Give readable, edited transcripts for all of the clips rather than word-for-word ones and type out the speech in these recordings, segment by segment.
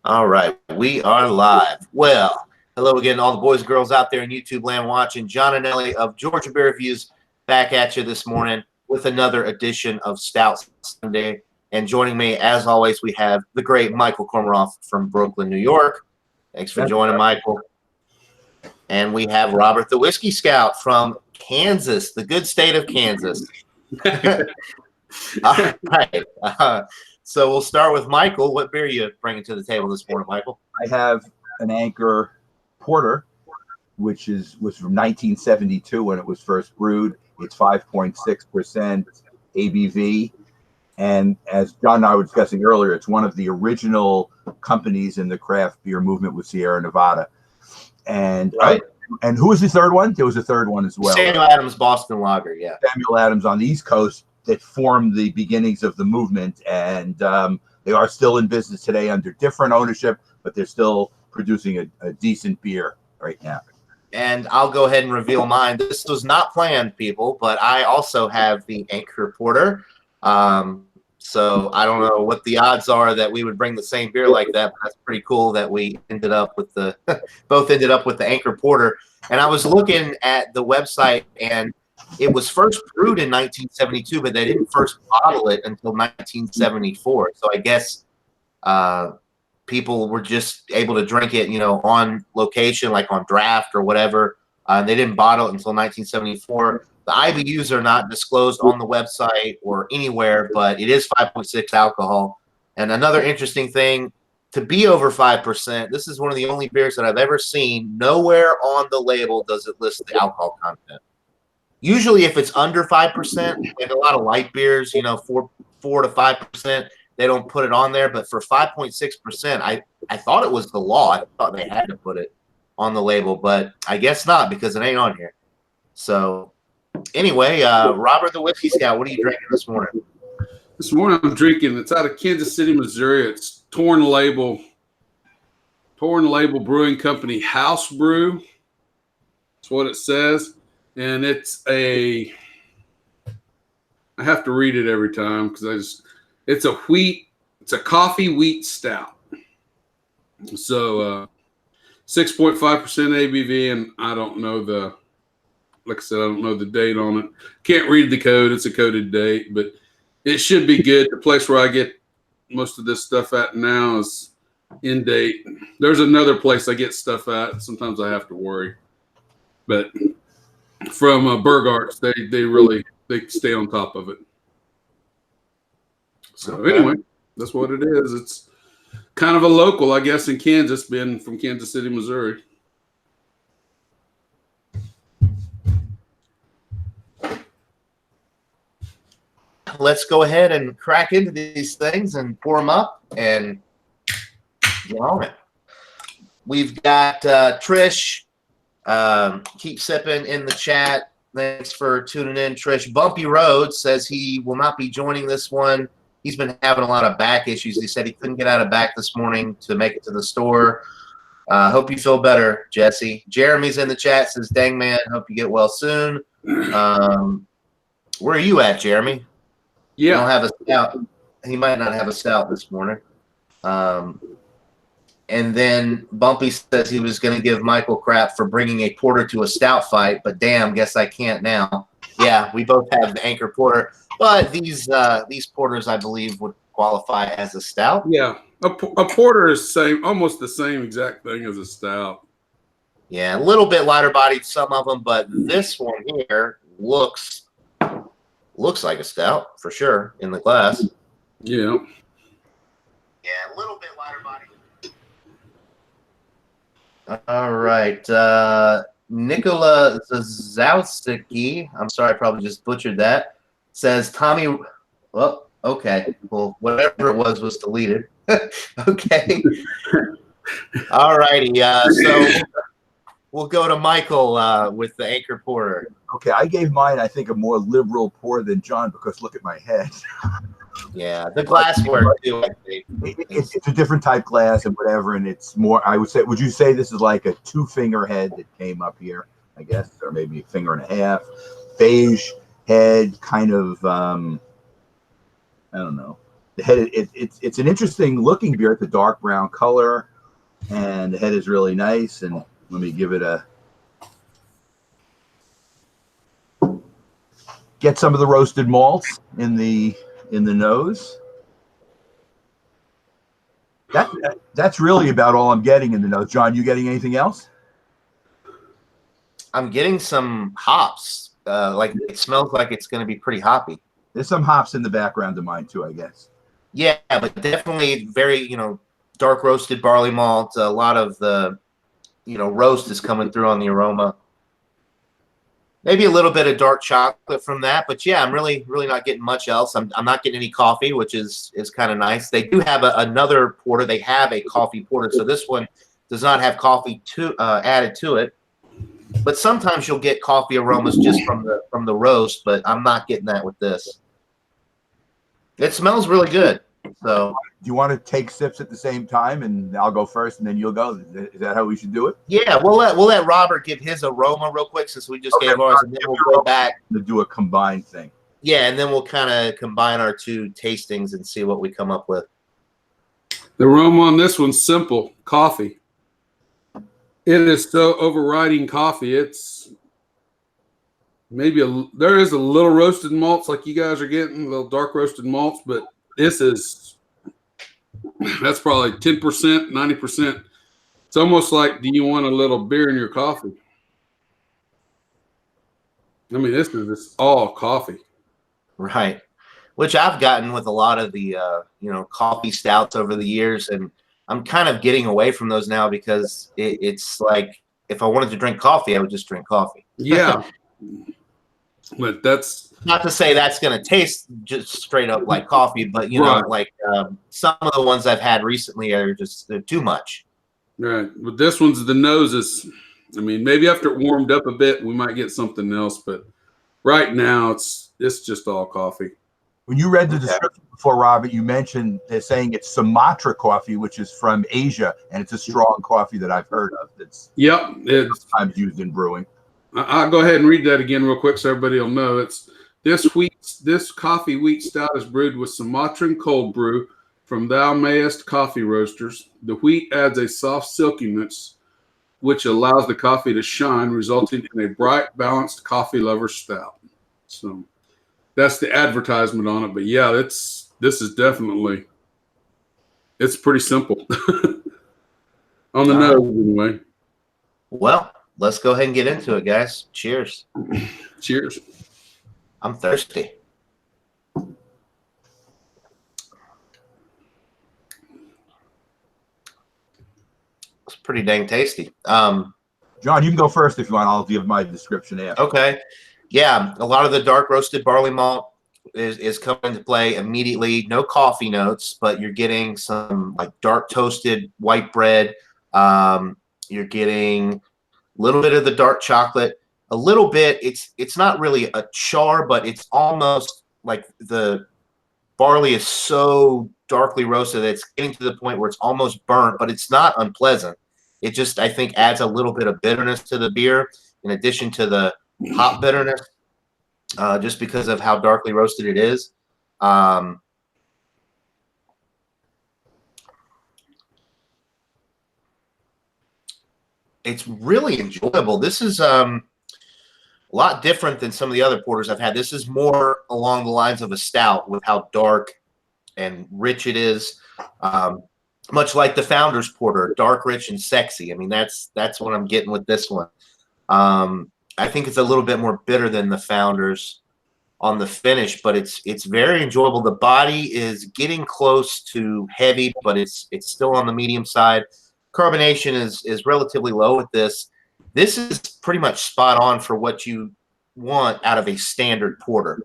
All right, we are live. Well, hello again, all the boys and girls out there in YouTube land watching. John and Ellie of Georgia Beer Reviews back at you this morning with another edition of Stout Sunday. And joining me, as always, we have the great Michael Kormeroff from Brooklyn, New York. Thanks for joining, Michael. And we have Robert the Whiskey Scout from Kansas, the good state of Kansas. All right. So we'll start with Michael. What beer are you bringing to the table this morning, Michael? I have an Anchor Porter, which was from 1972 when it was first brewed. It's 5.6% ABV. And as John and I were discussing earlier, it's one of the original companies in the craft beer movement with Sierra Nevada. And right. And who was the third one? There was a third one as well. Samuel Adams Boston Lager, yeah. Samuel Adams on the East Coast that formed the beginnings of the movement. And they are still in business today under different ownership, but they're still producing a decent beer right now. And I'll go ahead and reveal mine. This was not planned, people, but I also have the Anchor Porter. So I don't know what the odds are that we would bring the same beer like that, but that's pretty cool that we ended up with the both ended up with the Anchor Porter. And I was looking at the website, and it was first brewed in 1972, but they didn't first bottle it until 1974. So I guess people were just able to drink it, you know, on location, like on draft or whatever. They didn't bottle it until 1974. The IBUs are not disclosed on the website or anywhere, but it is 5.6 alcohol. And another interesting thing, to be over 5%, this is one of the only beers that I've ever seen. Nowhere on the label does it list the alcohol content. Usually if it's under 5%, like a lot of light beers, you know, 4 to 5%, they don't put it on there. But for 5.6%, I thought it was the law. I thought they had to put it on the label, but I guess not because it ain't on here. So anyway, Robert the Whiskey Scout, what are you drinking this morning? This morning I'm drinking, it's out of Kansas City, Missouri. It's Torn Label Brewing Company House Brew. That's what it says. And it's I have to read it every time because it's a coffee wheat stout. So 6.5% ABV, and I don't know like I said, I don't know the date on it. Can't read the code. It's a coded date, but it should be good. The place where I get most of this stuff at now is in date. There's another place I get stuff at. Sometimes I have to worry. But from Burgarts, they stay on top of it. So anyway, that's what it is. It's kind of a local, I guess, in Kansas, being from Kansas City, Missouri. Let's go ahead and crack into these things and pour them up and get on it. We've got Trish. Keep sipping in the chat. Thanks for tuning in, Trish. Bumpy Road says he will not be joining this one. He's been having a lot of back issues. He said he couldn't get out of back this morning to make it to the store. Hope you feel better, Jesse. Jeremy's in the chat, says, dang man, hope you get well soon. Where are you at, Jeremy? Yeah. You don't have a stout. He might not have a stout this morning. And then Bumpy says he was going to give Michael crap for bringing a porter to a stout fight, but damn, guess I can't now. Yeah, we both have the Anchor Porter, but these porters, I believe, would qualify as a stout. Yeah, a porter is almost the same exact thing as a stout. Yeah, a little bit lighter bodied, some of them, but this one here looks like a stout for sure in the glass. Yeah. Yeah, a little bit lighter bodied. All right. Nikola Zazowski, I'm sorry, I probably just butchered that, says Tommy. Well, okay. Well, whatever it was deleted. Okay. All righty. So we'll go to Michael with the Anchor Porter. Okay, I gave mine, I think, a more liberal pour than John because look at my head. Yeah, the glassware too, I think. It's a different type glass and whatever, and it's more, I would say, would you say this is like a 2-finger head that came up here, I guess, or maybe a finger and a half? Beige head, kind of, I don't know, The head, it's an interesting looking beer. It's a dark brown color, and the head is really nice. And let me give it a get some of the roasted malts in the nose. That's really about all I'm getting in the nose. John, you getting anything else? I'm getting some hops. Like it smells like it's going to be pretty hoppy. There's some hops in the background of mine too, I guess. Yeah, but definitely very, dark roasted barley malt. A lot of the, roast is coming through on the aroma. Maybe a little bit of dark chocolate from that, but yeah, I'm really, really not getting much else. I'm not getting any coffee, which is kind of nice. They do have another porter. They have a coffee porter, so this one does not have coffee added to it. But sometimes you'll get coffee aromas just from the roast, but I'm not getting that with this. It smells really good. So, do you want to take sips at the same time, and I'll go first, and then you'll go? Is that how we should do it? Yeah, we'll let Robert give his aroma real quick since we just gave ours, and then we'll go back to do a combined thing. Yeah, and then we'll kind of combine our two tastings and see what we come up with. The aroma on this one's simple: coffee. It is so overriding coffee. It's maybe there is a little roasted malts like you guys are getting, a little dark roasted malts, but that's probably 10%, 90%. It's almost like, do you want a little beer in your coffee? I mean, this is just all coffee. Right. Which I've gotten with a lot of the, coffee stouts over the years. And I'm kind of getting away from those now because it's like, if I wanted to drink coffee, I would just drink coffee. Yeah. But that's not to say that's going to taste just straight up like coffee, but some of the ones I've had recently are they're too much. Right. But this one's the nose is, I mean, maybe after it warmed up a bit, we might get something else. But right now, it's just all coffee. When you read the description before, Robert, you mentioned they're saying it's Sumatra coffee, which is from Asia, and it's a strong coffee that I've heard of. It's sometimes used in brewing. I'll go ahead and read that again real quick so everybody will know. It's this coffee wheat stout is brewed with Sumatran cold brew from Thou Mayest Coffee Roasters. The wheat adds a soft silkiness, which allows the coffee to shine, resulting in a bright, balanced coffee lover stout. So that's the advertisement on it. But yeah, this is definitely, it's pretty simple on the nose anyway. Well, let's go ahead and get into it, guys. Cheers. Cheers. I'm thirsty. It's pretty dang tasty. John, you can go first if you want. I'll give my description after. Okay. Yeah, a lot of the dark roasted barley malt is coming into play immediately. No coffee notes, but you're getting some like dark toasted white bread. You're getting a little bit of the dark chocolate. A little bit. It's not really a char, but it's almost like the barley is so darkly roasted that it's getting to the point where it's almost burnt, but it's not unpleasant. It just, I think, adds a little bit of bitterness to the beer in addition to the hop bitterness, just because of how darkly roasted it is. It's really enjoyable. This is a lot different than some of the other porters I've had. This is more along the lines of a stout with how dark and rich it is. Much like the Founders Porter, dark, rich, and sexy. I mean, that's what I'm getting with this one. I think it's a little bit more bitter than the Founders on the finish, but it's very enjoyable. The body is getting close to heavy, but it's still on the medium side. Carbonation is relatively low with this. This is pretty much spot on for what you want out of a standard porter.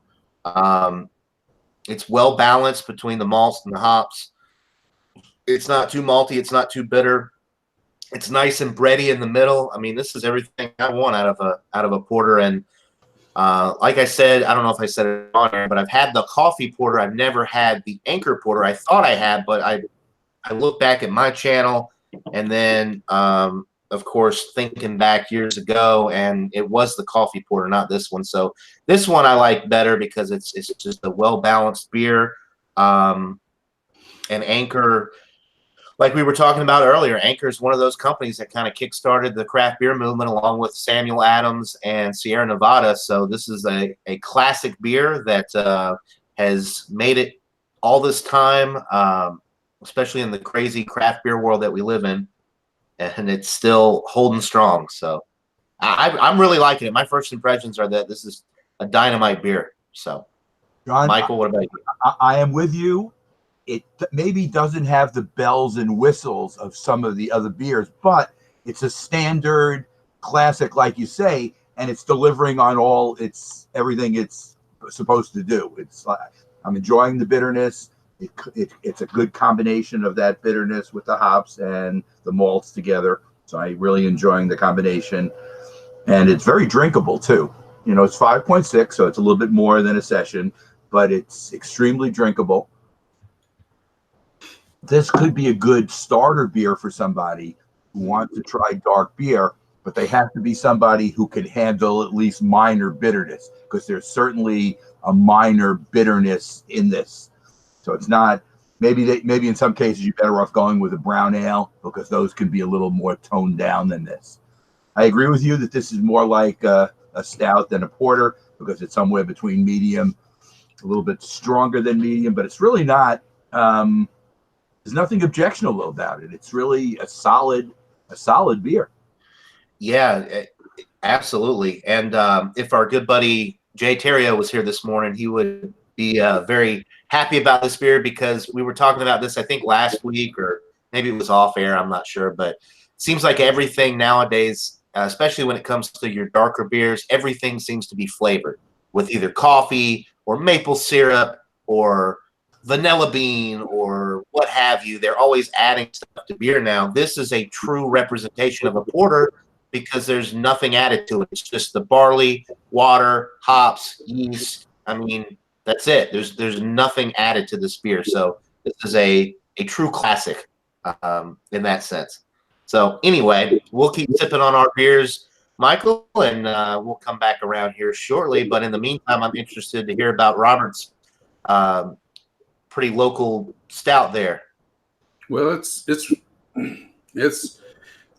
It's well balanced between the malts and the hops. It's not too malty. It's not too bitter. It's nice and bready in the middle. I mean, this is everything I want out of a porter. And like I said, I don't know if I said it on there, but I've had the coffee porter. I've never had the Anchor porter. I thought I had, but I looked back at my channel, and then of course thinking back years ago, and it was the coffee porter, not this one. So this one I like better because it's just a well balanced beer. And Anchor, like we were talking about earlier, Anchor is one of those companies that kind of kickstarted the craft beer movement along with Samuel Adams and Sierra Nevada. So this is a classic beer that has made it all this time, especially in the crazy craft beer world that we live in. And it's still holding strong. So I'm really liking it. My first impressions are that this is a dynamite beer. So, John, Michael, what about you? I am with you. It maybe doesn't have the bells and whistles of some of the other beers, but it's a standard classic, like you say, and it's delivering on everything it's supposed to do. I'm enjoying the bitterness. It's a good combination of that bitterness with the hops and the malts together. So I'm really enjoying the combination, and it's very drinkable too. It's 5.6, so it's a little bit more than a session, but it's extremely drinkable. This could be a good starter beer for somebody who wants to try dark beer, but they have to be somebody who can handle at least minor bitterness, because there's certainly a minor bitterness in this. So it's not, maybe in some cases you're better off going with a brown ale, because those can be a little more toned down than this. I agree with you that this is more like a stout than a porter, because it's somewhere between medium, a little bit stronger than medium, but it's really not. There's nothing objectionable about it. It's really a solid beer. Yeah, absolutely. And if our good buddy Jay Terrio was here this morning, he would be very happy about this beer, because we were talking about this, I think, last week, or maybe it was off air. I'm not sure, but it seems like everything nowadays, especially when it comes to your darker beers, everything seems to be flavored with either coffee or maple syrup or vanilla bean or what have you. They're always adding stuff to beer now. This is a true representation of a porter, because there's nothing added to it. It's just the barley, water, hops, yeast. I mean, that's it. There's nothing added to this beer. So this is a true classic in that sense. So anyway, we'll keep sipping on our beers, Michael, and we'll come back around here shortly. But in the meantime, I'm interested to hear about Robert's pretty local stout there. Well, it's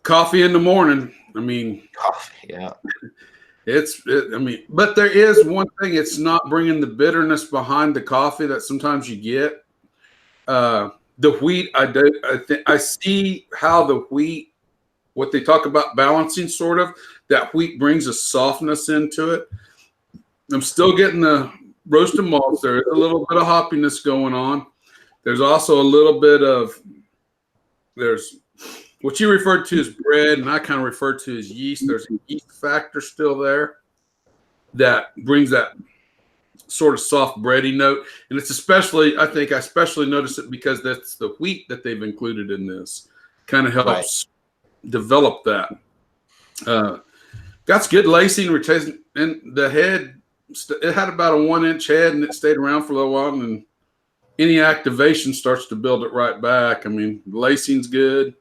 coffee in the morning. I mean, coffee, yeah. But there is one thing. It's not bringing the bitterness behind the coffee that sometimes you get. The wheat, I see how the wheat, what they talk about balancing, sort of, that wheat brings a softness into it. I'm still getting the roasted malts. There's a little bit of hoppiness going on. There's also a little bit of, there's what you referred to as bread, and I kind of refer to as yeast. There's a yeast factor still there that brings that sort of soft bready note. And it's especially, I especially notice it because that's the wheat that they've included in this. Kind of helps develop that. Got good lacing, and the head, it had about a 1-inch head, and it stayed around for a little while, and any activation starts to build it right back. I mean, the lacing's good.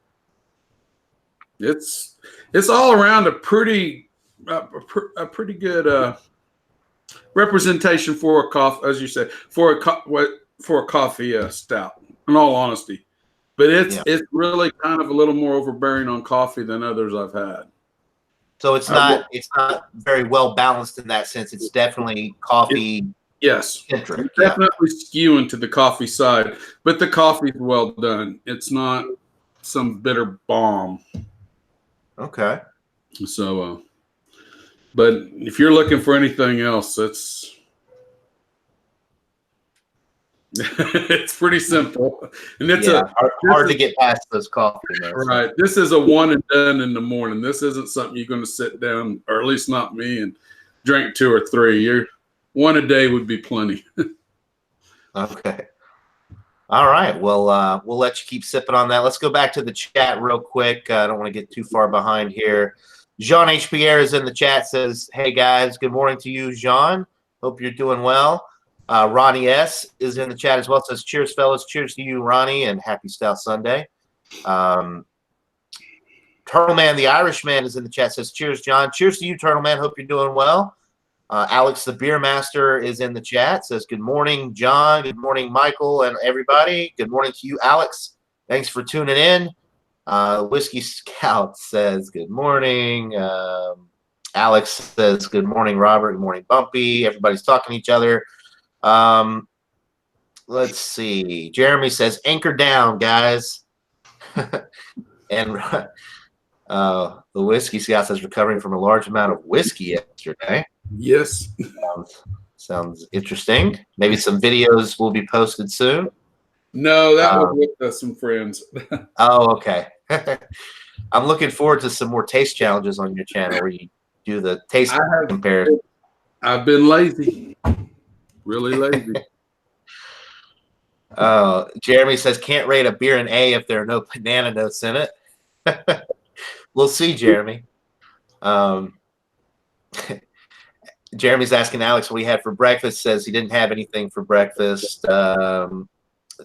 It's all around a pretty good representation for a coffee, as you said, for a coffee stout. In all honesty, but it's really kind of a little more overbearing on coffee than others I've had. So it's not very well balanced in that sense. It's definitely coffee. Yes, definitely skewing to the coffee side, but the coffee's well done. It's not some bitter bomb. Okay. So, but if you're looking for anything else, it's pretty simple, and it's hard to get past those coffee. Right. This is a one and done in the morning. This isn't something you're going to sit down, or at least not me, and drink 2 or 3. You're one a day would be plenty. Okay. All right. Well, we'll let you keep sipping on that. Let's go back to the chat real quick. I don't want to get too far behind here. Jean H. Pierre is in the chat, says, "Hey guys, good morning to you, Jean. Hope you're doing well." Ronnie S. is in the chat as well, says, "Cheers, fellas. Cheers to you, Ronnie, and happy Stout Sunday." Turtle Man, the Irishman, is in the chat, says, "Cheers, John." Cheers to you, Turtle Man. Hope you're doing well. Alex, the beer master, is in the chat. Says, good morning, John. Good morning, Michael, and everybody. Good morning to you, Alex. Thanks for tuning in. Whiskey Scout says, good morning. Alex says, good morning, Robert. Good morning, Bumpy. Everybody's talking to each other. Let's see. Jeremy says, anchor down, guys. And the Whiskey Scout says, recovering from a large amount of whiskey yesterday. Yes. Sounds interesting. Maybe some videos will be posted soon. No, that was with some friends. Oh, okay. I'm looking forward to some more taste challenges on your channel where you do the taste comparison. I've been lazy. Really lazy. Jeremy says, can't rate a beer an A if there are no banana notes in it. We'll see, Jeremy. Jeremy's asking Alex what he had for breakfast. Says he didn't have anything for breakfast.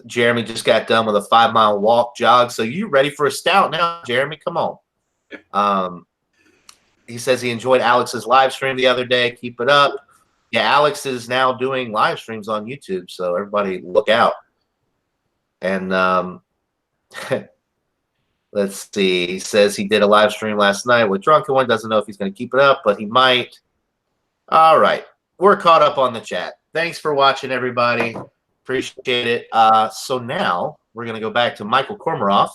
Jeremy just got done with a 5-mile walk jog. So you ready for a stout now, Jeremy? Come on. He says he enjoyed Alex's live stream the other day. Keep it up. Yeah, Alex is now doing live streams on YouTube. So everybody look out. And let's see. He says he did a live stream last night with Drunken One. Doesn't know if he's going to keep it up, but he might. All right. We're caught up on the chat. Thanks for watching, everybody. Appreciate it. So now we're going to go back to Michael Kormaroff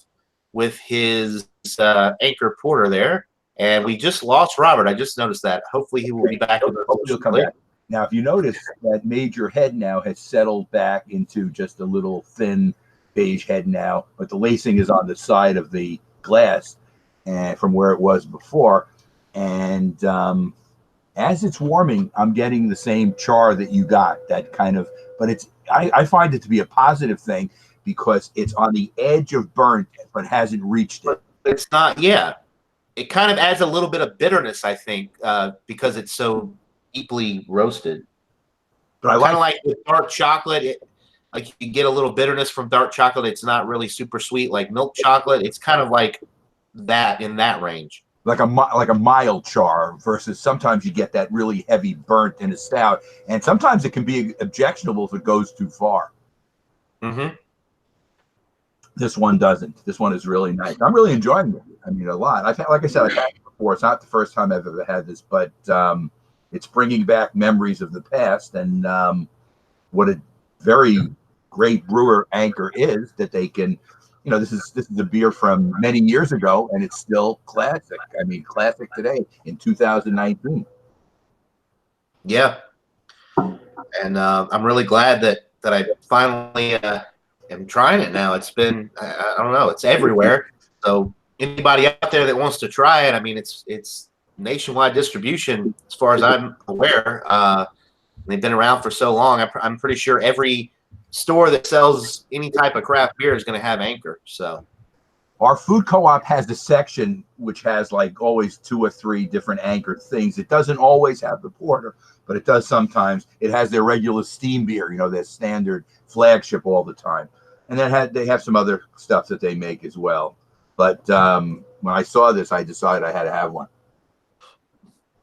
with his Anchor Porter there. And we just lost Robert. I just noticed that. Hopefully he will be back. He'll come back. Now, if you notice, that major head now has settled back into just a little thin beige head now, but the lacing is on the side of the glass and from where it was before. And as it's warming, I'm getting the same char that you got, that kind of, but it's, I find it to be a positive thing because it's on the edge of burnt, but hasn't reached it. It's not, yeah. It kind of adds a little bit of bitterness, I think, because it's so deeply roasted. But I kind of like with dark chocolate, like you get a little bitterness from dark chocolate. It's not really super sweet like milk chocolate. It's kind of like that in that range. Like a mild char versus sometimes you get that really heavy burnt in a stout, and sometimes it can be objectionable if it goes too far. Mm-hmm. This one doesn't. This one is really nice. I'm really enjoying it. I mean, a lot. Like I said, I've had it before. It's not the first time I've ever had this, but it's bringing back memories of the past, and what a very great brewer Anchor is, that they can, you know, this is a beer from many years ago, and it's still classic. I mean, classic today in 2019. Yeah, and I'm really glad that I finally am trying it now. It's been, I don't know, it's everywhere. So anybody out there that wants to try it, I mean, it's nationwide distribution as far as I'm aware. They've been around for so long. I'm pretty sure every store that sells any type of craft beer is going to have Anchor. So our food co-op has the section which has like always 2 or 3 different Anchor things. It doesn't always have the porter, but it does sometimes. It has their regular steam beer, you know, their standard flagship all the time. And then they have some other stuff that they make as well. But when I saw this, I decided I had to have one.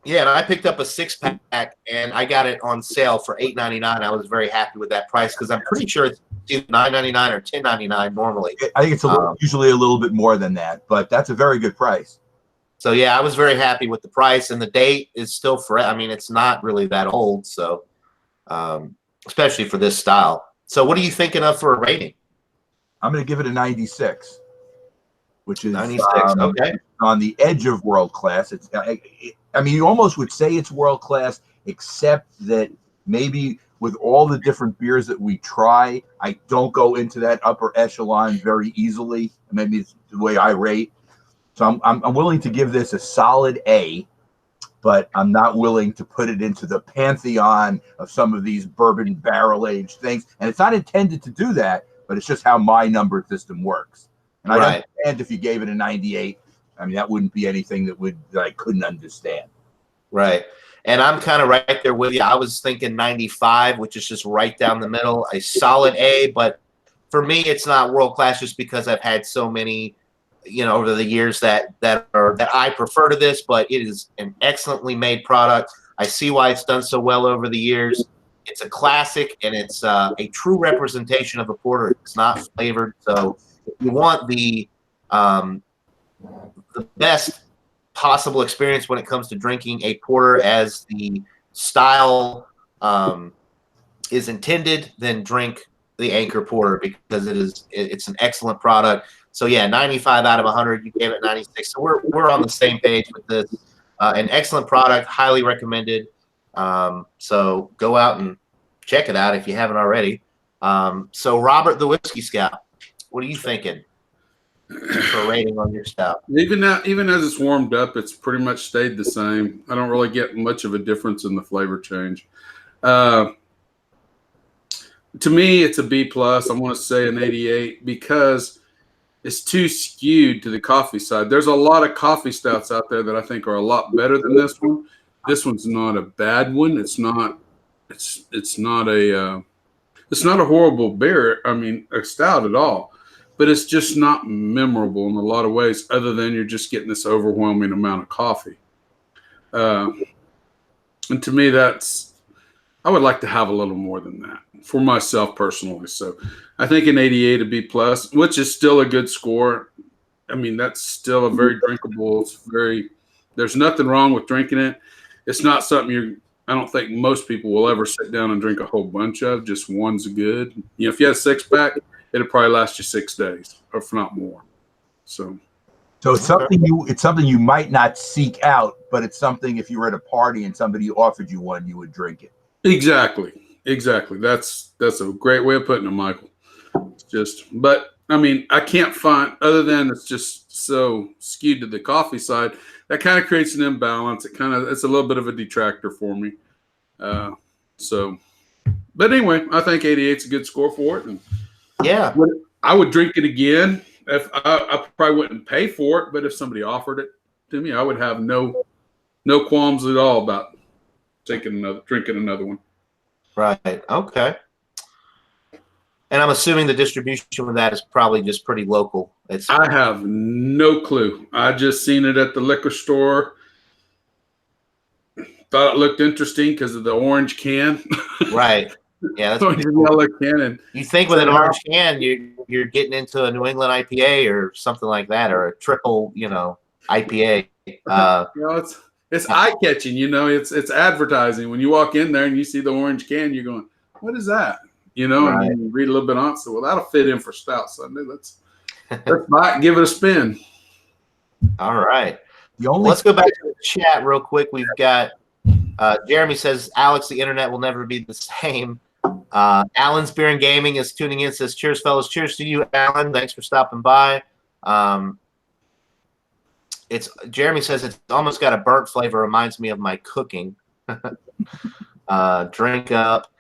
Yeah, and I picked up a 6-pack, and I got it on sale for $8.99. I was very happy with that price because I'm pretty sure it's either $9.99 or $10.99 normally. I think it's usually a little bit more than that, but that's a very good price. So yeah, I was very happy with the price, and the date is still fresh. I mean, it's not really that old, so especially for this style. So what are you thinking of for a rating? I'm going to give it a 96, which is 96. Okay, on the edge of world class. It's I mean, you almost would say it's world class, except that maybe with all the different beers that we try, I don't go into that upper echelon very easily. Maybe it's the way I rate. So I'm willing to give this a solid A, but I'm not willing to put it into the pantheon of some of these bourbon barrel-aged things. And it's not intended to do that, but it's just how my number system works. And I understand if you gave it a 98, I mean, that wouldn't be anything that I couldn't understand. Right. And I'm kind of right there with you. I was thinking 95, which is just right down the middle, a solid A. But for me, it's not world class just because I've had so many, you know, over the years that I prefer to this. But it is an excellently made product. I see why it's done so well over the years. It's a classic, and it's a true representation of a porter. It's not flavored, so if you want the best possible experience when it comes to drinking a porter as the style is intended, then drink the Anchor Porter, because it's an excellent product. So yeah, 95 out of 100. You gave it 96. So we're on the same page with this. An excellent product, highly recommended. So go out and check it out if you haven't already. So Robert, the Whiskey Scout, what are you thinking for rating on your stout? Even as it's warmed up, it's pretty much stayed the same. I don't really get much of a difference in the flavor change. To me, it's a B plus. I want to say an 88 because it's too skewed to the coffee side. There's a lot of coffee stouts out there that I think are a lot better than this one. This one's not a bad one. It's not a horrible beer. I mean, a stout at all. But it's just not memorable in a lot of ways, other than you're just getting this overwhelming amount of coffee. And to me, I would like to have a little more than that for myself personally. So I think an 88 a B plus, which is still a good score. I mean, that's still a very drinkable. There's nothing wrong with drinking it. It's not something I don't think most people will ever sit down and drink a whole bunch of. Just one's good. You know, if you had a 6-pack, it'll probably last you 6 days, or if not more. So it's something you might not seek out, but it's something if you were at a party and somebody offered you one, you would drink it. Exactly. That's a great way of putting it, Michael. But I mean, I can't find, other than it's just so skewed to the coffee side, that kind of creates an imbalance. It's a little bit of a detractor for me. But anyway, I think 88 is a good score for it. And yeah, I would drink it again. If I probably wouldn't pay for it, but if somebody offered it to me, I would have no qualms at all about drinking another one. Right. Okay. And I'm assuming the distribution of that is probably just pretty local. I have no clue. I just seen it at the liquor store. Thought it looked interesting because of the orange can. Right. Yeah, that's orange and yellow can. And you think with an orange can, you're getting into a New England IPA or something like that, or a triple, IPA. It's eye catching. It's advertising. When you walk in there and you see the orange can, you're going, "What is that?" Right. And you read a little bit on it. So, well, that'll fit in for Stout Sunday. Let's buy it, give it a spin. All right. Let's go back to the chat real quick. We've got Jeremy says, Alex, the internet will never be the same. Alan's Beer and Gaming is tuning in, says, cheers, fellas. Cheers to you, Alan. Thanks for stopping by. Jeremy says it's almost got a burnt flavor. Reminds me of my cooking. Drink up.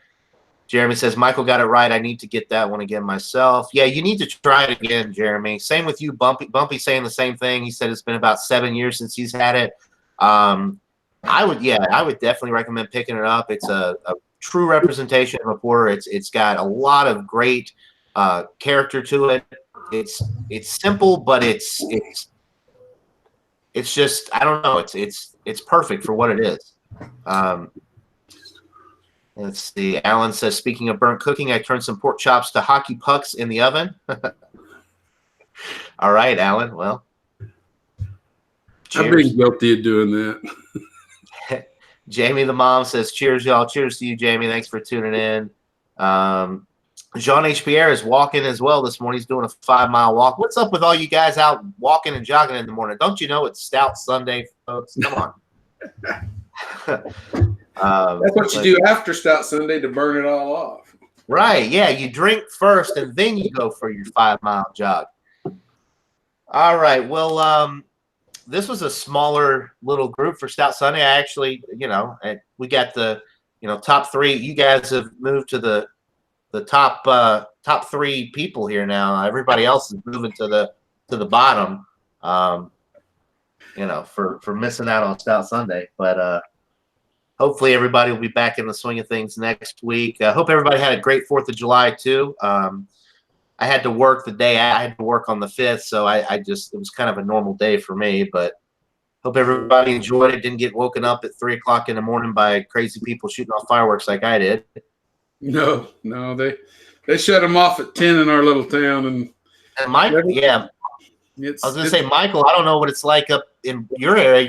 Jeremy says, Michael got it right. I need to get that one again myself. Yeah, you need to try it again, Jeremy. Same with you, Bumpy. Bumpy saying the same thing. He said it's been about 7 years since he's had it. I would definitely recommend picking it up. It's a true representation of a porter. It's got a lot of great character to it. It's simple, but it's just, I don't know. It's perfect for what it is. Let's see. Alan says, speaking of burnt cooking, I turned some pork chops to hockey pucks in the oven. All right, Alan. Well, cheers. I've been guilty of doing that. Jamie the mom says, cheers, y'all. Cheers to you, Jamie. Thanks for tuning in. Jean H. Pierre is walking as well this morning. He's doing a 5-mile walk. What's up with all you guys out walking and jogging in the morning? Don't you know it's Stout Sunday, folks? Come on. That's what you do after Stout Sunday to burn it all off. Right. Yeah. You drink first and then you go for your 5-mile jog. All right. Well, this was a smaller little group for Stout Sunday. I actually, we got the, top 3. You guys have moved to the top 3 people here now. Everybody else is moving to the bottom, for missing out on Stout Sunday. But hopefully everybody will be back in the swing of things next week. I hope everybody had a great 4th of July too. I had to work the day. I had to work on the 5th, so it was kind of a normal day for me. But Hope everybody enjoyed it. Didn't get woken up at 3 o'clock in the morning by crazy people shooting off fireworks like I did. No, they shut them off at 10 in our little town, and Mike, yeah, I was going to say, Michael, I don't know what it's like up in your area.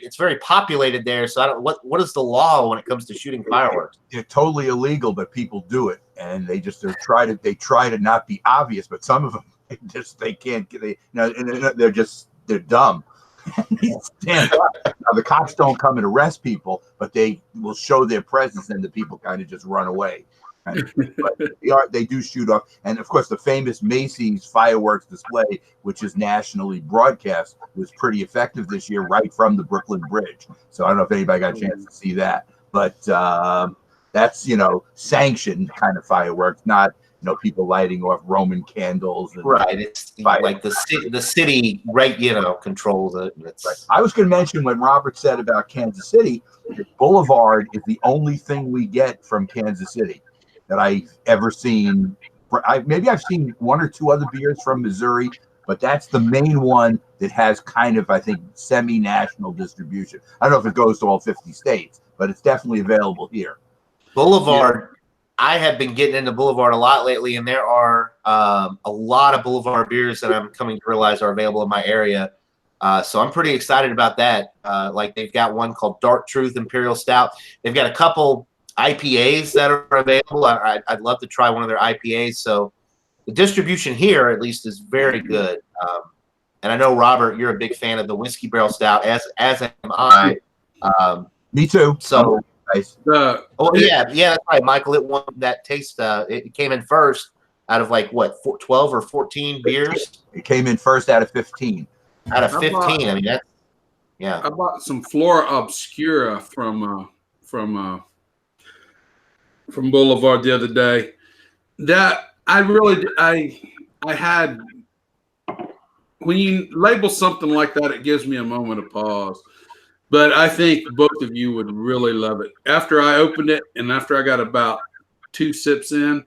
It's very populated there. So I don't. What is the law when it comes to shooting fireworks? They're totally illegal, but people do it, and they try to not be obvious. But some of them they can't. They're dumb. They stand up. Now, the cops don't come and arrest people, but they will show their presence, and the people kind of just run away. But they do shoot off, and of course the famous Macy's fireworks display, which is nationally broadcast, was pretty effective this year, right from the Brooklyn Bridge. So I don't know if anybody got a chance to see that, but that's sanctioned kind of fireworks, not people lighting off Roman candles. Right, it's like the city, right? Controls it. Right. I was going to mention when Robert said about Kansas City, Boulevard is the only thing we get from Kansas City that I've ever seen. Maybe I've seen one or two other beers from Missouri, but that's the main one that has kind of, I think, semi-national distribution. I don't know if it goes to all 50 states, but it's definitely available here. Boulevard. Yeah. I have been getting into Boulevard a lot lately, and there are a lot of Boulevard beers that I'm coming to realize are available in my area. So I'm pretty excited about that. Like they've got one called Dark Truth Imperial Stout. They've got a couple IPAs that are available. I'd love to try one of their IPAs. So the distribution here, at least, is very good. And I know, Robert, you're a big fan of the Whiskey Barrel Stout, as am I. Me too. So. Nice. Yeah, that's right, Michael. It won that taste. It came in first out of 12 or 14 beers. It came in first out of 15. Out of 15, I mean that's I bought some Flora Obscura from Boulevard the other day. That I had when you label something like that, it gives me a moment of pause. But I think both of you would really love it. After I opened it and after I got about 2 sips in,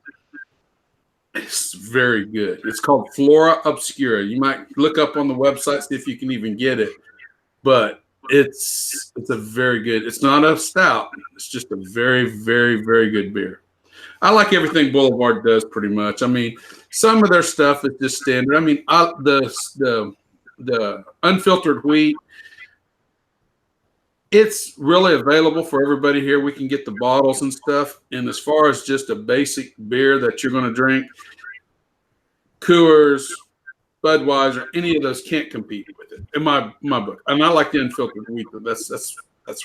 it's very good. It's called Flora Obscura. You might look up on the website, see if you can even get it. But it's a very good. It's not a stout. It's just a very, very, very good beer. I like everything Boulevard does pretty much. I mean, some of their stuff is just standard. I mean, the unfiltered wheat, it's really available for everybody here. We can get the bottles and stuff. And as far as just a basic beer that you're going to drink, Coors, Budweiser, any of those can't compete with it in my book. And I like the unfiltered wheat. That's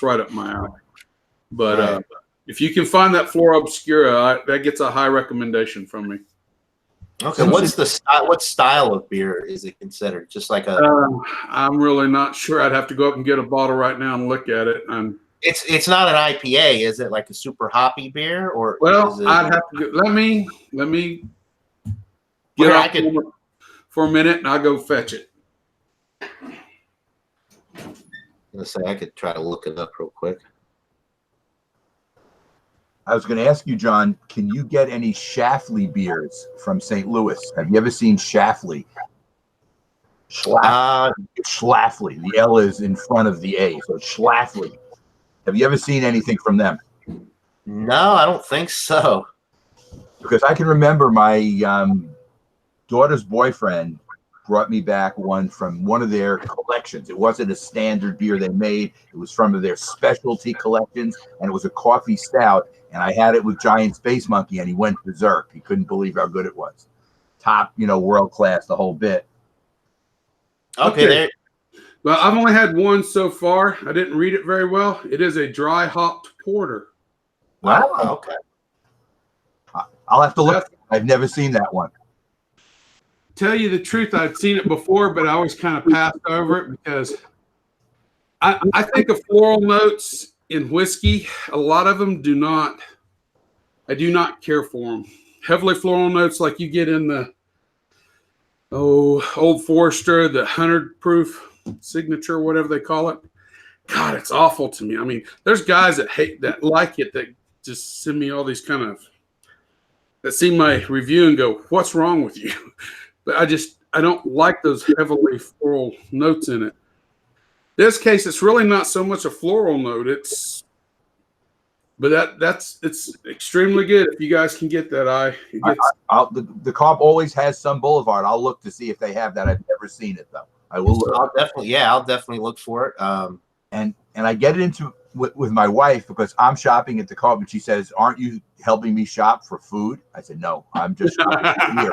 right up my alley. But if you can find that Flora Obscura, that gets a high recommendation from me. Okay, what style of beer is it considered? Just like a? I'm really not sure. I'd have to go up and get a bottle right now and look at it. It's not an IPA, is it? Like a super hoppy beer, or? Well, I'd have to let me get off for a minute, and I'll go fetch it. Let's say I could try to look it up real quick. I was going to ask you, John, can you get any Schlafly beers from St. Louis? Have you ever seen Schlafly? Schlafly. The L is in front of the A, so Schlafly. Have you ever seen anything from them? No, I don't think so. Because I can remember my daughter's boyfriend brought me back one from one of their collections. It wasn't a standard beer they made. It was from their specialty collections, and it was a coffee stout. And I had it with Giant Space Monkey, and he went berserk. He couldn't believe how good it was. Top, world class, the whole bit. Okay. Well, I've only had one so far. I didn't read it very well. It is a dry hopped porter. Wow. Okay. I'll have to look. I've never seen that one. Tell you the truth, I've seen it before, but I always kind of passed over it because I think of floral notes in whiskey. A lot of them I do not care for them. Heavily floral notes like you get in the Old Forester, the 100 proof signature, whatever they call it. God, it's awful to me. I mean, there's guys that like it, that just send me all these that see my review and go, "What's wrong with you?" But I don't like those heavily floral notes in it. this case, it's really not so much a floral note. But it's extremely good if you guys can get that. The Cobb always has some Boulevard. I'll look to see if they have that. I've never seen it though. I will look. I'll definitely look for it. And I get it into with my wife because I'm shopping at the Cobb, and she says, "Aren't you helping me shop for food?" I said, "No, I'm just shopping here."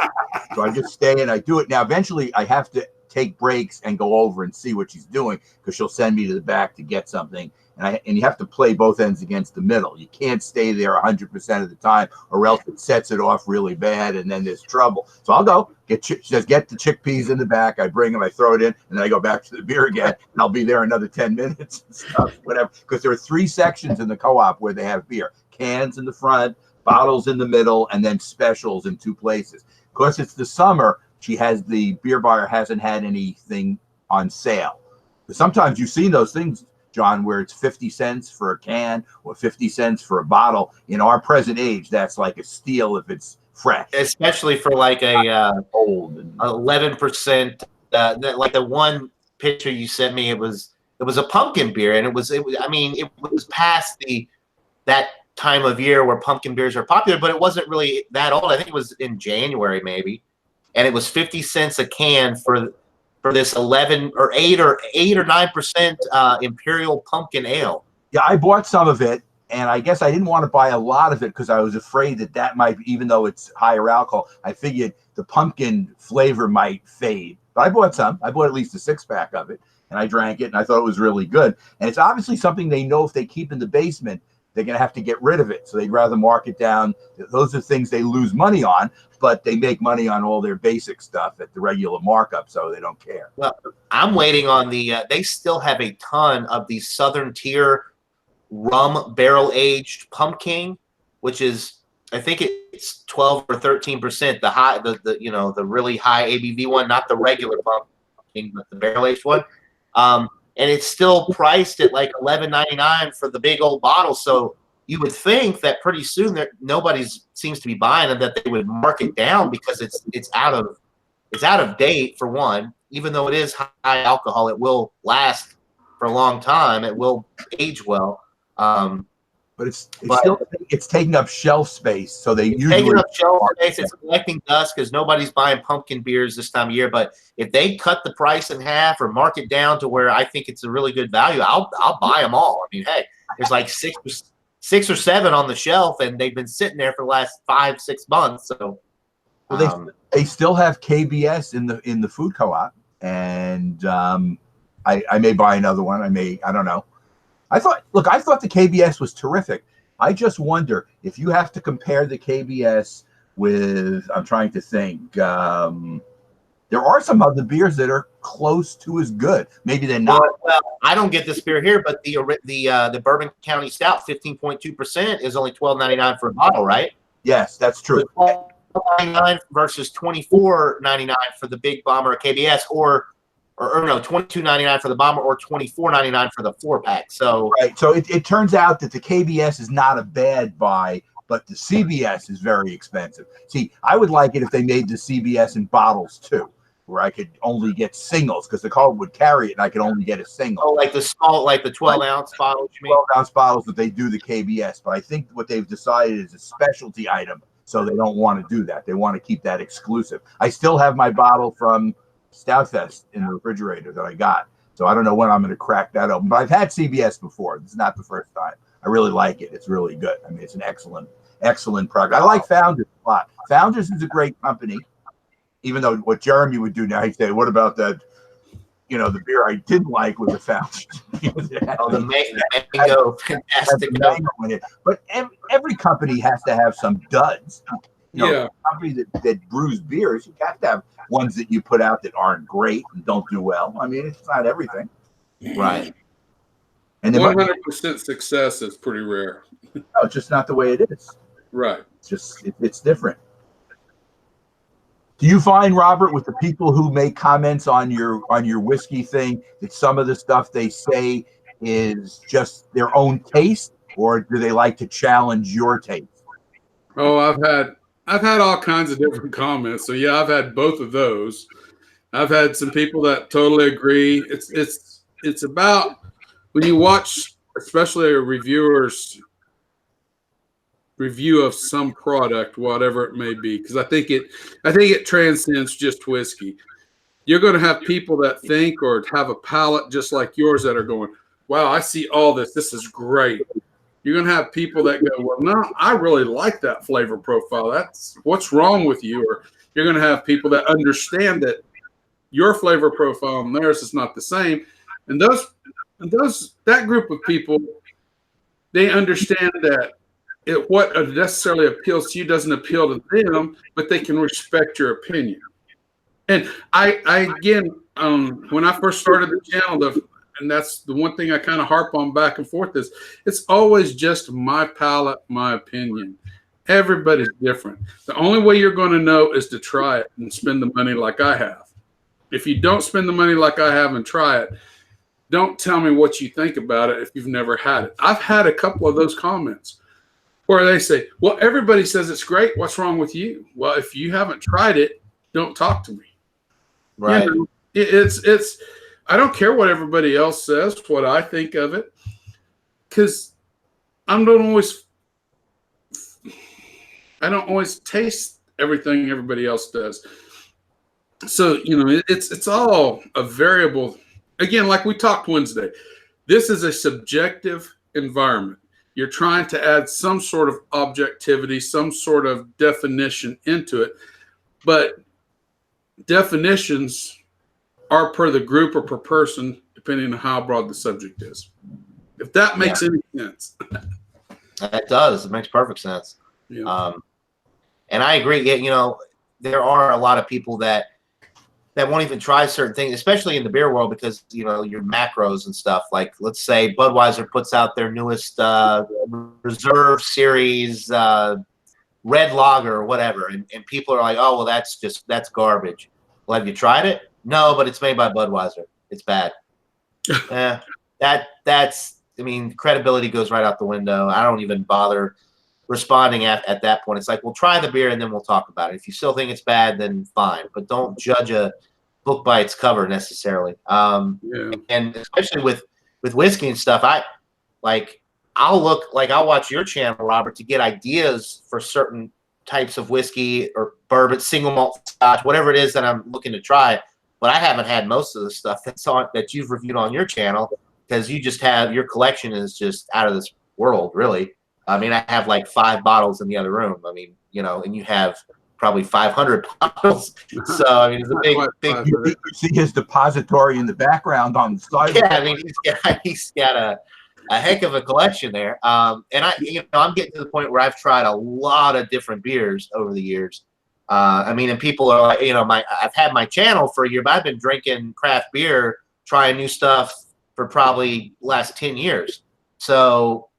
So I just stay and I do it. Now, eventually, I have to take breaks and go over and see what she's doing because she'll send me to the back to get something. And you have to play both ends against the middle. You can't stay there 100% of the time, or else it sets it off really bad, and then there's trouble. So I'll go she says, get the chickpeas in the back. I bring them, I throw it in, and then I go back to the beer again, and I'll be there another 10 minutes and stuff, whatever. Because there are 3 sections in the co-op where they have beer: cans in the front, bottles in the middle, and then specials in 2 places. Of course, it's the summer. The beer buyer hasn't had anything on sale. But sometimes you've seen those things, John, where it's 50 cents for a can or 50 cents for a bottle. In our present age, that's like a steal if it's fresh. Especially for like a old 11%. Like the one picture you sent me, it was a pumpkin beer, and it was past that time of year where pumpkin beers are popular, but it wasn't really that old. I think it was in January maybe, and it was 50 cents a can for this 11 or 8 or 9% Imperial Pumpkin Ale. Yeah, I bought some of it, and I guess I didn't want to buy a lot of it because I was afraid that might, even though it's higher alcohol, I figured the pumpkin flavor might fade. But I bought some. I bought at least a 6-pack of it, and I drank it, and I thought it was really good. And it's obviously something they know if they keep in the basement, they're going to have to get rid of it. So they'd rather mark it down. Those are things they lose money on, but they make money on all their basic stuff at the regular markup, so they don't care. Well, I'm waiting on they still have a ton of the Southern Tier rum barrel-aged pumpkin, which is, I think it's 12 or 13%, the really high ABV one, not the regular pumpkin, but the barrel-aged one. And it's still priced at like $11.99 for the big old bottle. So you would think that pretty soon nobody seems to be buying them, that they would mark it down because it's out of date for one. Even though it is high alcohol, it will last for a long time. It will age well. But it's taking up shelf space, so they usually taking up shelf space. It's collecting dust because nobody's buying pumpkin beers this time of year. But if they cut the price in half or mark it down to where I think it's a really good value, I'll buy them all. I mean, hey, there's like six or seven on the shelf, and they've been sitting there for the last 5-6 months. So, they still have KBS in the food co-op, and I may buy another one. I don't know. I thought the KBS was terrific. I just wonder if you have to compare the KBS with, I'm trying to think, there are some other beers that are close to as good. Maybe they're not. Well, I don't get this beer here, but the Bourbon County Stout, 15.2%, is only $12.99 for a bottle, right? Yes, that's true. $12.99 versus $24.99 for the Big Bomber KBS, or no, $22.99 for the Bomber, or $24.99 for the 4-pack. So right. So it turns out that the KBS is not a bad buy, but the CBS is very expensive. See, I would like it if they made the CBS in bottles too, where I could only get singles, because the car would carry it and I could only get a single. Oh, like the 12-ounce bottles, you mean? 12-ounce bottles that they do the KBS. But I think what they've decided is a specialty item, so they don't want to do that. They want to keep that exclusive. I still have my bottle from Stout Fest in the refrigerator that I got. So I don't know when I'm going to crack that open. But I've had CBS before. It's not the first time. I really like it. It's really good. I mean, it's an excellent product. I like Founders a lot. Founders is a great company, even though what Jeremy would do now, he'd say, what about that, the beer I didn't like was the Founders. The mango, fantastic. Mango in it. But every company has to have some duds. A company that brews beers, you got to have ones that you put out that aren't great and don't do well. I mean, it's not everything. Right. And 100% success is pretty rare. No, it's just not the way it is. Right. It's different. Do you find, Robert, with the people who make comments on your whiskey thing, that some of the stuff they say is just their own taste, or do they like to challenge your taste? Oh, I've had all kinds of different comments. So yeah, I've had both of those. I've had some people that totally agree. it's about when you watch, especially a reviewer's review of some product, whatever it may be, because I think it transcends just whiskey. You're going to have people that think or have a palate just like yours that are going, wow, I see all this. This is great. You're going to have people that go, well, no, I really like that flavor profile. That's what's wrong with you. Or you're going to have people that understand that your flavor profile and theirs is not the same. And that group of people, they understand that what necessarily appeals to you doesn't appeal to them, but they can respect your opinion. And I again, when I first started the channel, and that's the one thing I kind of harp on back and forth is it's always just my palate, my opinion. Everybody's different. The only way you're going to know is to try it and spend the money like I have. If you don't spend the money like I have and try it, don't tell me what you think about it if you've never had it. I've had a couple of those comments where they say, well, everybody says it's great. What's wrong with you? Well, if you haven't tried it, don't talk to me. Right. You know, it's I don't care what everybody else says, what I think of it, because I don't always taste everything everybody else does. So, you know, it's all a variable. Again, like we talked Wednesday, this is a subjective environment. You're trying to add some sort of objectivity, some sort of definition into it, but definitions are per the group or per person, depending on how broad the subject is. If that makes any sense. That does. It makes perfect sense. Yeah. And I agree. Yeah, you know, there are a lot of people that won't even try certain things, especially in the beer world, because, you know, your macros and stuff. Like, let's say Budweiser puts out their newest Reserve Series red lager or whatever, and people are like, oh, well, that's garbage. Well, have you tried it? No, but it's made by Budweiser. It's bad. That's I mean, credibility goes right out the window. I don't even bother responding at that point. It's like, well, try the beer and then we'll talk about it. If you still think it's bad, then fine, but don't judge a book by its cover necessarily. And especially with whiskey and stuff, I'll watch your channel, Robert, to get ideas for certain types of whiskey or bourbon, single malt Scotch, whatever it is that I'm looking to try. But I haven't had most of the stuff that you've reviewed on your channel, because you just have, your collection is just out of this world, really. I mean, I have like 5 bottles in the other room. I mean, you know, and you have probably 500 bottles. So, I mean, it's a big. You see his depository in the background on the side. Yeah, I mean, he's got a heck of a collection there. And I'm getting to the point where I've tried a lot of different beers over the years. I mean, and people are like, you know, I've had my channel for a year, but I've been drinking craft beer, trying new stuff for probably the last 10 years. So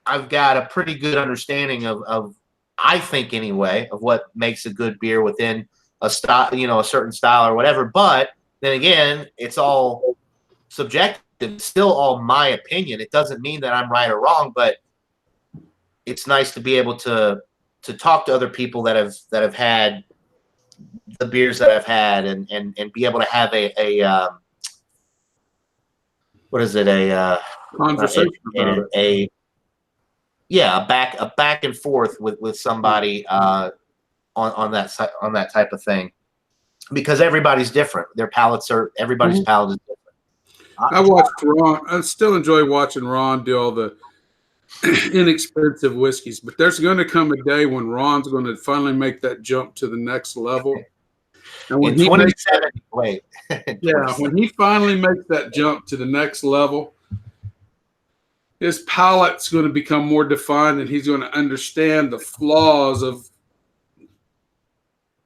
I've got a pretty good understanding of I think anyway, of what makes a good beer within a style, you know, a certain style or whatever. But then again, it's all subjective. It's still all my opinion. It doesn't mean that I'm right or wrong, but it's nice to be able to talk to other people that have had the beers that I've had and be able to have a what is it, a conversation about it. A back and forth with somebody on that type of thing, because everybody's different. Everybody's palate is different. I watched Ron. I still enjoy watching Ron do all the inexpensive whiskeys, but there's going to come a day when Ron's going to finally make that jump to the next level. And when when he finally makes that jump to the next level, his palate's going to become more defined, and he's going to understand the flaws of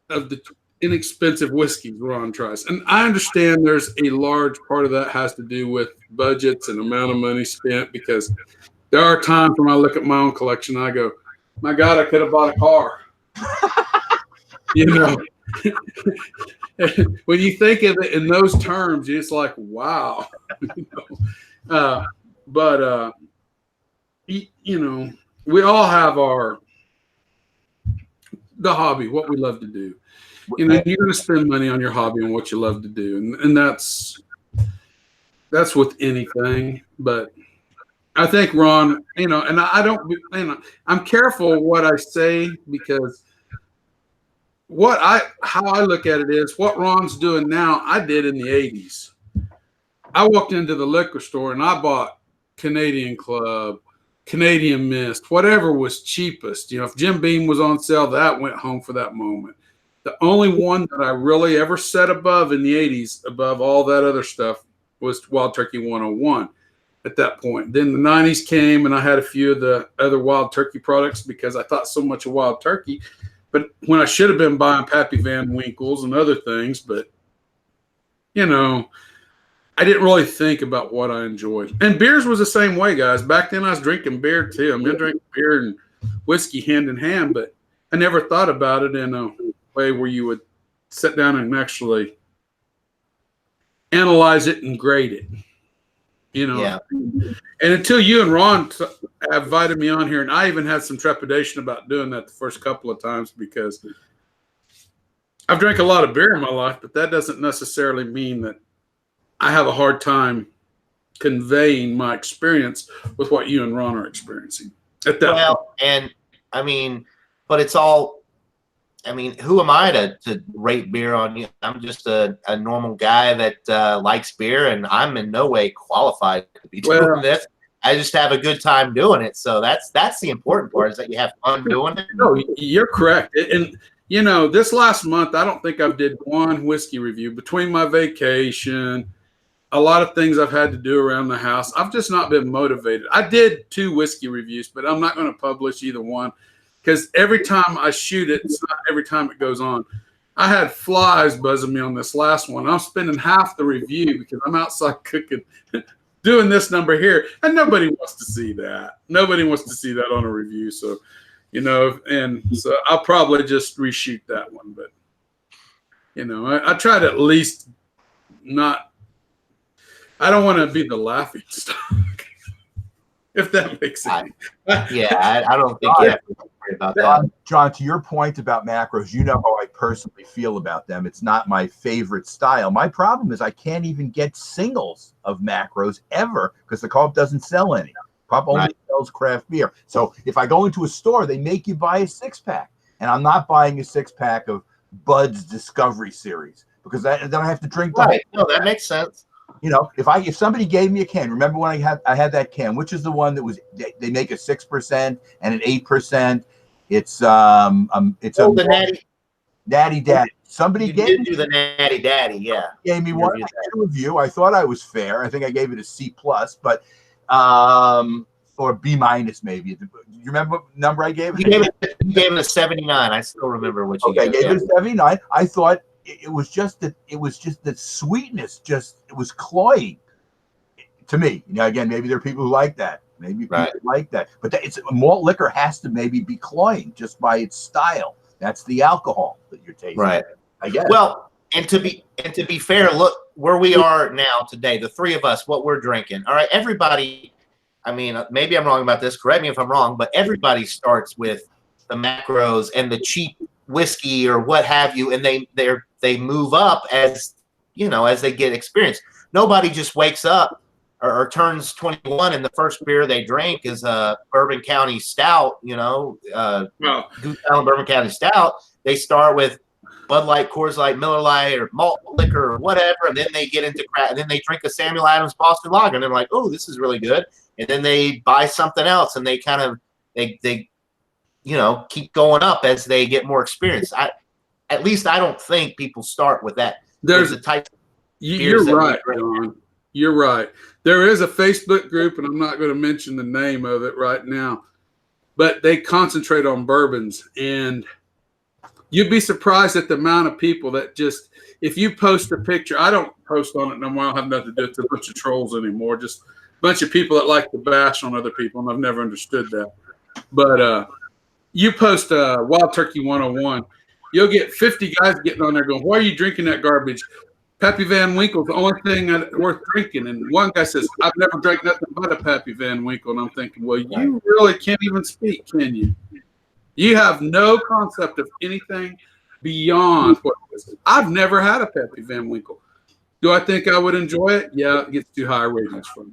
the inexpensive whiskeys Ron tries. And I understand there's a large part of that has to do with budgets and amount of money spent, because there are times when I look at my own collection and I go, my God, I could have bought a car. You know, when you think of it in those terms, it's like, wow. You know? You know, we all have the hobby, what we love to do. You know, you're going to spend money on your hobby and what you love to do, and that's That's with anything, but I think Ron, and I don't, I'm careful what I say because how I look at it is what Ron's doing now, I did in the 80s. I walked into the liquor store and I bought Canadian Club, Canadian Mist, whatever was cheapest. If Jim Beam was on sale, that went home for that moment. The only one that I really ever set above in the 80s, above all that other stuff, was Wild Turkey 101 at that point. Then the 90s came and I had a few of the other Wild Turkey products because I thought so much of Wild Turkey. But when I should have been buying Pappy Van Winkles and other things, but, I didn't really think about what I enjoyed. And beers was the same way, guys. Back then I was drinking beer too. I drank beer and whiskey hand in hand, but I never thought about it in a way where you would sit down and actually analyze it and grade it. Yeah. And until you and Ron have invited me on here, and I even had some trepidation about doing that the first couple of times because I've drank a lot of beer in my life, but that doesn't necessarily mean that I have a hard time conveying my experience with what you and Ron are experiencing at that point. And but it's all, who am I to rate beer on you? I'm just a normal guy that likes beer, and I'm in no way qualified to be doing this. I just have a good time doing it. So that's the important part, is that you have fun doing it. No, you're correct. And, this last month, I don't think I've did one whiskey review. Between my vacation, a lot of things I've had to do around the house, I've just not been motivated. I did 2 whiskey reviews, but I'm not going to publish either one because every time I shoot it, it's not every time it goes on. I had flies buzzing me on this last one. I'm spending half the review because I'm outside cooking, doing this number here, and nobody wants to see that. Nobody wants to see that on a review. So, and so I'll probably just reshoot that one. But, I try to at least not. I don't want to be the laughing stock, if that makes sense. I don't think you have to worry about that. John, to your point about macros, you know how I personally feel about them. It's not my favorite style. My problem is I can't even get singles of macros ever because the co-op doesn't sell any. Co-op only sells craft beer. So if I go into a store, they make you buy a 6-pack. And I'm not buying a 6-pack of Bud's Discovery Series because then I have to drink the whole. No, that makes sense. If somebody gave me a can, remember when I had that can, which is the one that was they make a 6% and an 8%. It's the Natty Daddy. Somebody gave me the Natty Daddy, yeah. Gave me one. I did a review. I thought I was fair. I think I gave it a C+, but or B- maybe. You remember what number I gave it? You gave it a 79. I still remember what you gave. Okay, gave it a 79. I thought it was just that sweetness. It was cloying to me. Again, maybe there are people who like that. Maybe people like that. But it's malt liquor has to maybe be cloying just by its style. That's the alcohol that you're tasting. Right. I guess. Well, and to be fair, look where we are now today. The three of us, what we're drinking. All right, everybody. Maybe I'm wrong about this. Correct me if I'm wrong, but everybody starts with the macros and the cheap whiskey or what have you, and they move up as they get experience. Nobody just wakes up or turns 21 and the first beer they drink is a Bourbon County Stout. Goose Island Bourbon County Stout. They start with Bud Light, Coors Light, Miller Lite, or malt liquor or whatever, and then they get into craft, and then they drink a Samuel Adams Boston Lager, and they're like, "Oh, this is really good." And then they buy something else, and they kind of they keep going up as they get more experience. At least I don't think people start with that. There's a type. You're right, John. You're right. There is a Facebook group, and I'm not going to mention the name of it right now, but they concentrate on bourbons, and you'd be surprised at the amount of people that just, if you post a picture, I don't post on it no more. I don't have nothing to do with a bunch of trolls anymore. Just a bunch of people that like to bash on other people, and I've never understood that. But you post Wild Turkey 101, you'll get 50 guys getting on there going, "Why are you drinking that garbage? Pappy Van Winkle's the only thing worth drinking." And one guy says, "I've never drank nothing but a Pappy Van Winkle." And I'm thinking, well, you really can't even speak, can you? You have no concept of anything beyond what it is. I've never had a Pappy Van Winkle. Do I think I would enjoy it? Yeah, it gets too high ratings from it.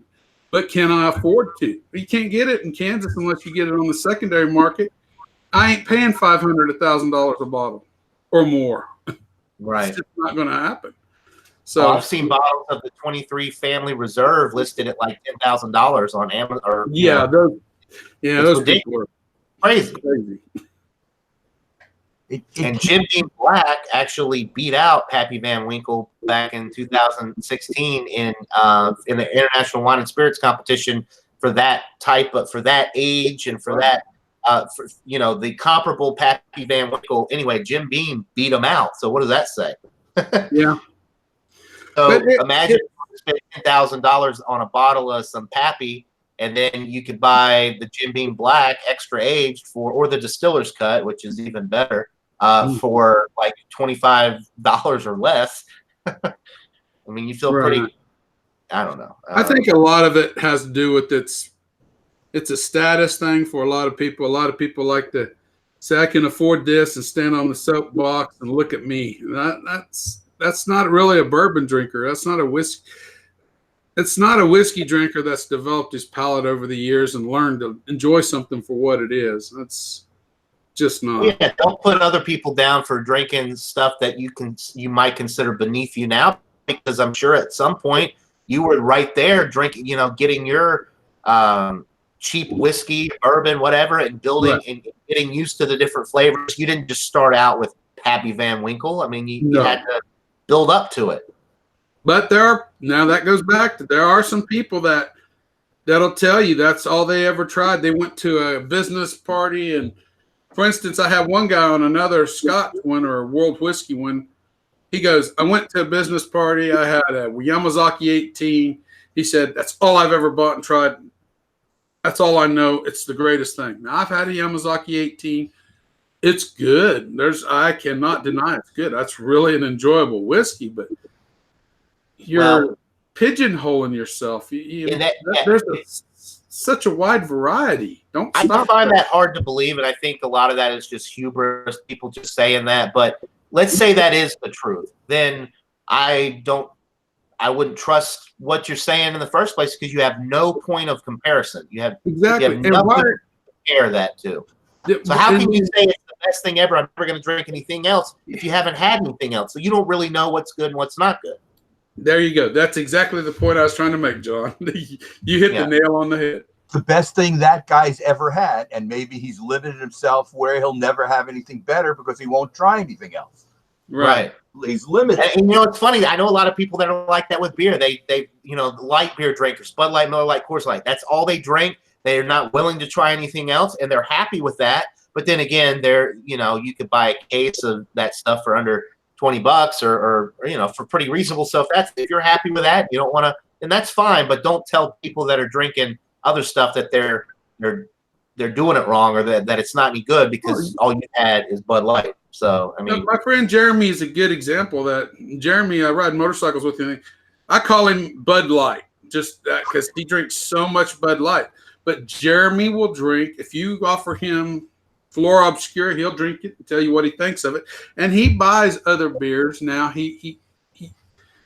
But can I afford to? You can't get it in Kansas unless you get it on the secondary market. I ain't paying $500, $1,000 a bottle or more. Right. It's just not going to happen. So So I've seen bottles of the 23 Family Reserve listed at like $10,000 on Amazon. Or, yeah, those people are crazy. And It, Jim Beam Black actually beat out Pappy Van Winkle back in 2016 in the International Wine and Spirits competition for that for that age and for that the comparable Pappy Van Winkle. Anyway, Jim Beam beat him out. So what does that say? Yeah. So imagine spending $10,000 on a bottle of some Pappy, and then you could buy the Jim Beam Black extra aged or the distiller's cut, which is even better, for like $25 or less. I mean, you feel pretty. I don't know. I think a lot of it has to do with it's a status thing for a lot of people. A lot of people like to say, I can afford this and stand on the soapbox and look at me. That's not really a bourbon drinker. That's not a whiskey. It's not a whiskey drinker that's developed his palate over the years and learned to enjoy something for what it is. That's just not. Yeah, don't put other people down for drinking stuff that you might consider beneath you now, because I'm sure at some point you were right there drinking, getting your cheap whiskey, bourbon, whatever, and building and getting used to the different flavors. You didn't just start out with Pappy Van Winkle. I mean, you had to build up to it. But that goes back to, there are some people that'll tell you that's all they ever tried. They went to a business party, and for instance, I have one guy on another Scotch one or a World Whiskey one. He goes, I went to a business party. I had a Yamazaki 18. He said, that's all I've ever bought and tried. That's all I know. It's the greatest thing. Now, I've had a Yamazaki 18. It's good. I cannot deny it's good. That's really an enjoyable whiskey, but you're pigeonholing yourself. There's such a wide variety. I find that hard to believe, and I think a lot of that is just hubris, people just saying that. But let's say that is the truth. Then I wouldn't trust what you're saying in the first place, because you have no point of comparison. You have nothing to compare that to. So how can you say it's the best thing ever? I'm never going to drink anything else if you haven't had anything else. So you don't really know what's good and what's not good. There you go. That's exactly the point I was trying to make, John. You hit the nail on the head. The best thing that guy's ever had, and maybe he's limited himself where he'll never have anything better because he won't try anything else. Right. He's limited. And it's funny. I know a lot of people that are like that with beer. They light beer drinkers, Bud Light, Miller Lite, Coors Light. That's all they drink. They're not willing to try anything else, and they're happy with that. But then again, you could buy a case of that stuff for under $20 or for pretty reasonable. So if you're happy with that, you don't want to, then that's fine. But don't tell people that are drinking other stuff that they're doing it wrong, or that it's not any good, because all you had is Bud Light. So I mean, my friend Jeremy is a good example. That Jeremy, I ride motorcycles with him. I call him Bud Light just because he drinks so much Bud Light. But Jeremy will drink, if you offer him Flora Obscura, he'll drink it and tell you what he thinks of it. And he buys other beers now. He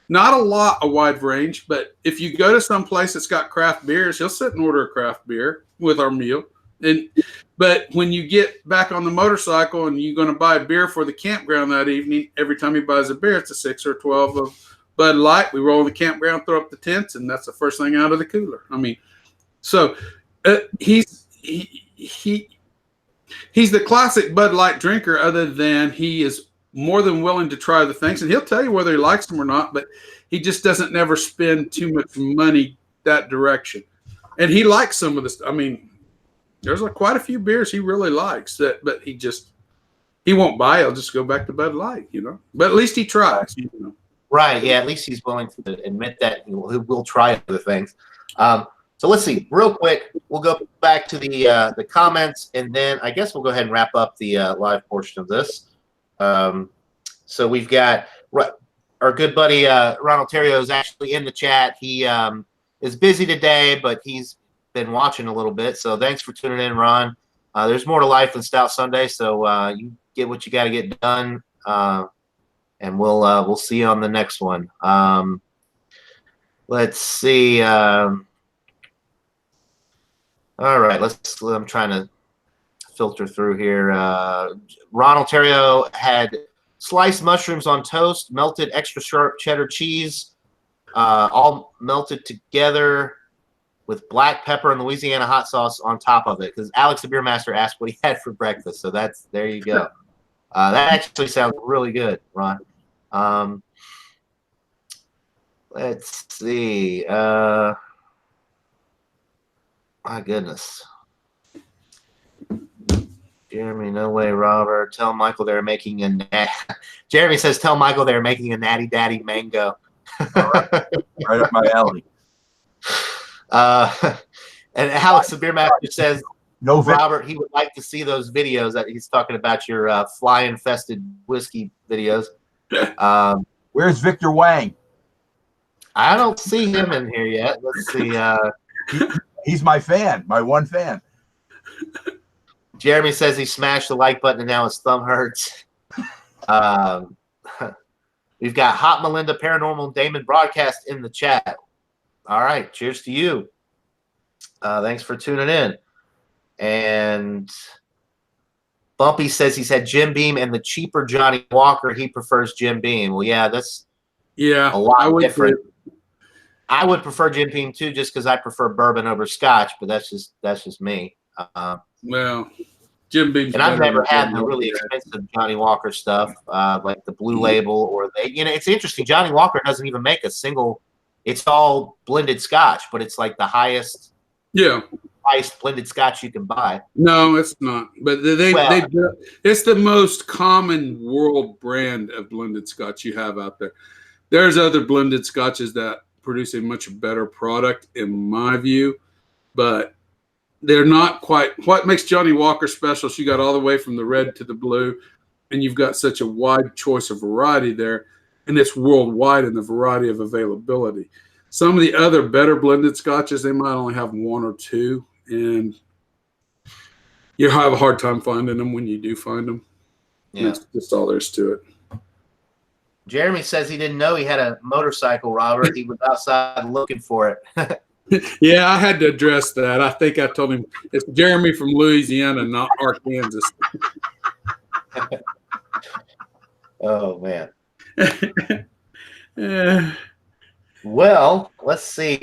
not a wide range, but if you go to some place that's got craft beers, he'll sit and order a craft beer with our meal. But when you get back on the motorcycle and you're going to buy a beer for the campground that evening, every time he buys a beer, it's a 6 or 12 of Bud Light. We roll in the campground, throw up the tents, and that's the first thing out of the cooler. I mean, so he's the classic Bud Light drinker, other than he is more than willing to try the things, and he'll tell you whether he likes them or not, but he just doesn't never spend too much money that direction. And he likes some of this. I mean, there's quite a few beers he really likes but he won't buy. He'll just go back to Bud Light, but at least he tries, Right. Yeah. At least he's willing to admit that he will try other things. So let's see, real quick. We'll go back to the comments, and then I guess we'll go ahead and wrap up the live portion of this. So we've got our good buddy Ronald Terrio is actually in the chat. He is busy today, but he's been watching a little bit. So thanks for tuning in, Ron. There's more to life than Stout Sunday, so you get what you got to get done, and we'll see you on the next one. Let's see. All right, I'm trying to filter through here. Ronald Terrio had sliced mushrooms on toast, melted extra sharp cheddar cheese, all melted together with black pepper and Louisiana hot sauce on top of it. Because Alex the Beer Master asked what he had for breakfast, so there you go. That actually sounds really good, Ron. Let's see. My goodness. Jeremy, no way, Robert. Tell Michael they're making a Jeremy says, tell Michael they're making a Natty Daddy mango. Right up my alley. And Alex, the Beer Master, says, No, Robert, he would like to see those videos that he's talking about, your fly-infested whiskey videos. Where's Victor Wang? I don't see him in here yet. Let's see. He's my fan, my one fan. Jeremy says he smashed the like button and now his thumb hurts. We've got Hot Melinda Paranormal Damon Broadcast in the chat. All right. Cheers to you. Thanks for tuning in. And Bumpy says he's had Jim Beam and the cheaper Johnny Walker. He prefers Jim Beam. Well, yeah, that's a lot different. I would prefer Jim Beam too, just because I prefer bourbon over Scotch. But that's just me. Well, Jim Beam. And I've never had the really expensive Johnny Walker stuff, like the Blue Label or it's interesting. Johnny Walker doesn't even make a single. It's all blended Scotch, but it's like the highest. Yeah. Priced blended Scotch you can buy. No, it's not. But it's the most common world brand of blended Scotch you have out there. There's other blended Scotches that produce a much better product, in my view, but they're not quite. What makes Johnny Walker special is you got all the way from the red to the blue, and you've got such a wide choice of variety there, and it's worldwide in the variety of availability. Some of the other better blended Scotches, they might only have one or two, and you have a hard time finding them when you do find them. Yeah. That's just all there's to it. Jeremy says he didn't know he had a motorcycle, Robert. He was outside looking for it. Yeah, I had to address that. I think I told him it's Jeremy from Louisiana, not Arkansas. Oh, man. Well, let's see.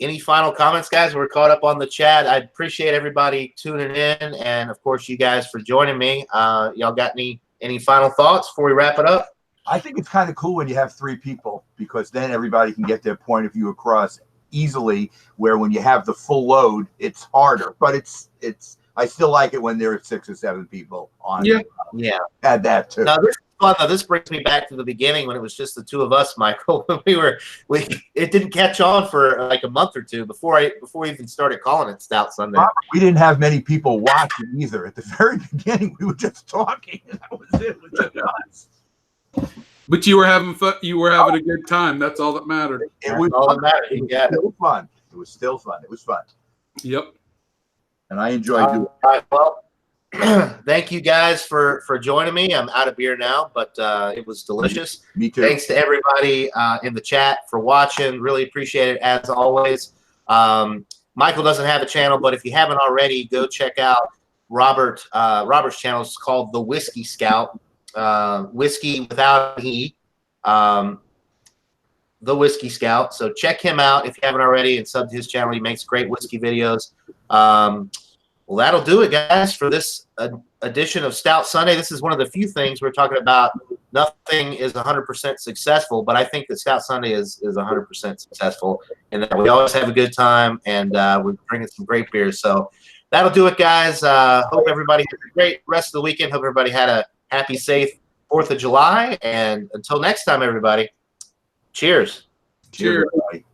Any final comments, guys? We're caught up on the chat. I appreciate everybody tuning in, and, of course, you guys for joining me. Y'all got any final thoughts before we wrap it up? I think it's kind of cool when you have three people, because then everybody can get their point of view across easily, where when you have the full load, it's harder. But it's I still like it when there are 6 or 7 people on. Yeah. Add that too. Now, this is fun. Now, this brings me back to the beginning when it was just the two of us, Michael. It didn't catch on for like a month or two before we even started calling it Stout Sunday. We didn't have many people watching either. At the very beginning, we were just talking, and that was it. It was just us. But you were having fun. You were having a good time. That's all that mattered. It was all that mattered. It was still fun. It was still fun. It was fun. Yep. And I enjoyed doing it. All right. Well, thank you guys for joining me. I'm out of beer now, but it was delicious. Me too. Thanks to everybody in the chat for watching. Really appreciate it, as always. Michael doesn't have a channel, but if you haven't already, go check out Robert's channel. It's called The Whiskey Scout. Whiskey without E, The Whiskey Scout. So check him out if you haven't already, and sub to his channel. He makes great whiskey videos. Well, that'll do it, guys, for this edition of Stout Sunday. This is one of the few things we're talking about. Nothing is 100% successful, but I think that Stout Sunday is 100% successful, and that we always have a good time, and we're bringing some great beers. So that'll do it, guys. Hope everybody has a great rest of the weekend. Hope everybody had a happy, safe 4th of July. And until next time, everybody, cheers. Cheers, everybody.